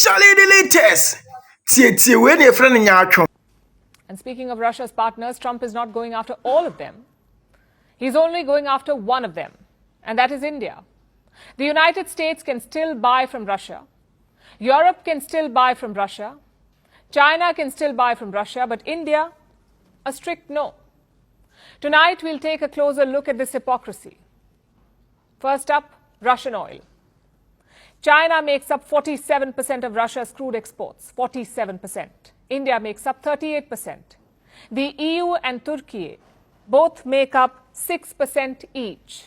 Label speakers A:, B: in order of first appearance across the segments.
A: Charlie the latest. When your friend in your
B: And speaking of Russia's partners, Trump is not going after all of them. He's only going after one of them, and that is India. The United States can still buy from Russia. Europe can still buy from Russia. China can still buy from Russia, but India, a strict no. Tonight, we'll take a closer look at this hypocrisy. First up, Russian oil. China makes up 47% of Russia's crude exports, 47%. India makes up 38%. The EU and Turkey both make up 6% each.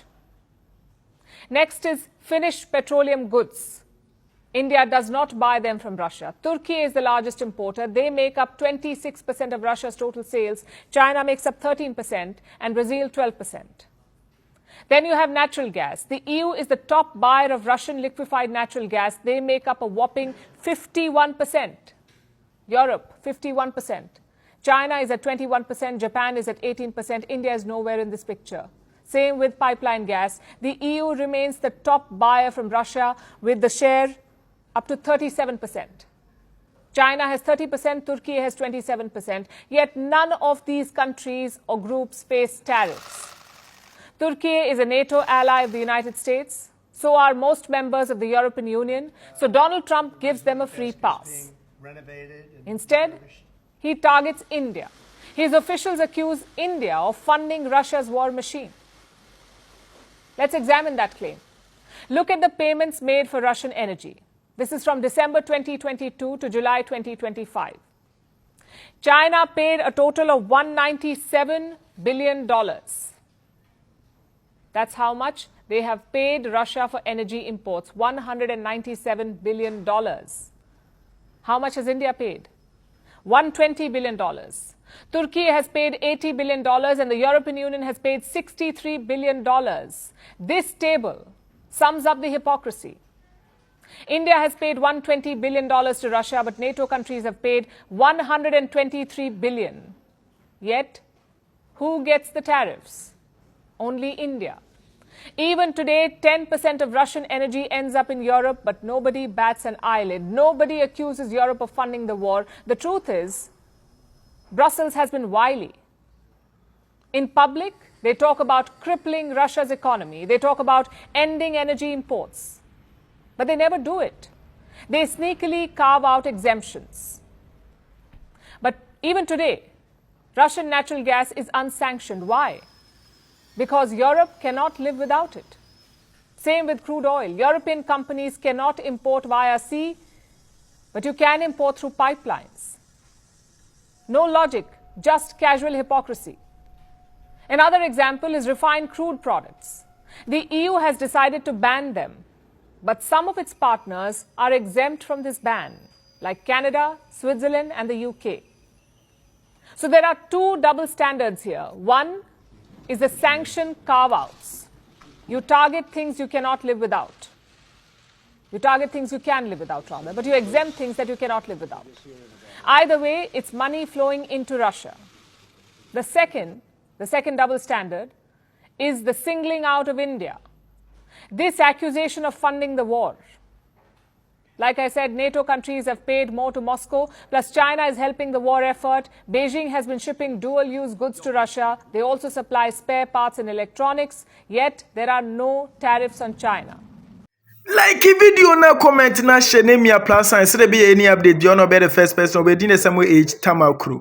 B: Next is finished petroleum goods. India does not buy them from Russia. Turkey is the largest importer. They make up 26% of Russia's total sales. China makes up 13% and Brazil 12%. Then you have natural gas. The EU is the top buyer of Russian liquefied natural gas. They make up a whopping 51%. Europe, 51%. China is at 21%. Japan is at 18%. India is nowhere in this picture. Same with pipeline gas. The EU remains the top buyer from Russia with the share up to 37%. China has 30%, Turkey has 27%, yet none of these countries or groups face tariffs. Turkey is a NATO ally of the United States. So are most members of the European Union. So Donald Trump gives them a free pass. Instead, he targets India. His officials accuse India of funding Russia's war machine. Let's examine that claim. Look at the payments made for Russian energy. This is from December 2022 to July 2025. China paid a total of $197 billion. That's how much they have paid Russia for energy imports, $197 billion. How much has India paid? $120 billion. Turkey has paid $80 billion and the European Union has paid $63 billion. This table sums up the hypocrisy. India has paid $120 billion to Russia, but NATO countries have paid $123 billion. Yet, who gets the tariffs? Only India. Even today, 10% of Russian energy ends up in Europe, but nobody bats an eyelid. Nobody accuses Europe of funding the war. The truth is, Brussels has been wily. In public, they talk about crippling Russia's economy. They talk about ending energy imports. But they never do it. They sneakily carve out exemptions. But even today, Russian natural gas is unsanctioned. Why? Because Europe cannot live without it. Same with crude oil. European companies cannot import via sea, but you can import through pipelines. No logic, just casual hypocrisy. Another example is refined crude products. The EU has decided to ban them, but some of its partners are exempt from this ban, like Canada, Switzerland, and the UK. So there are two double standards here. One is the sanction carve-outs. You target things you cannot live without. You target things you can live without, rather, but you exempt things that you cannot live without. Either way, it's money flowing into Russia. The second double standard is the singling out of India. This accusation of funding the war. Like I said, NATO countries have paid more to Moscow, plus China is helping the war effort. Beijing has been shipping dual-use goods to Russia. They also supply spare parts and electronics, yet there are no tariffs on China.
A: Like a video na comment na share name ya plus sign so there be any update you no be the first person we din the same age Tamal crew.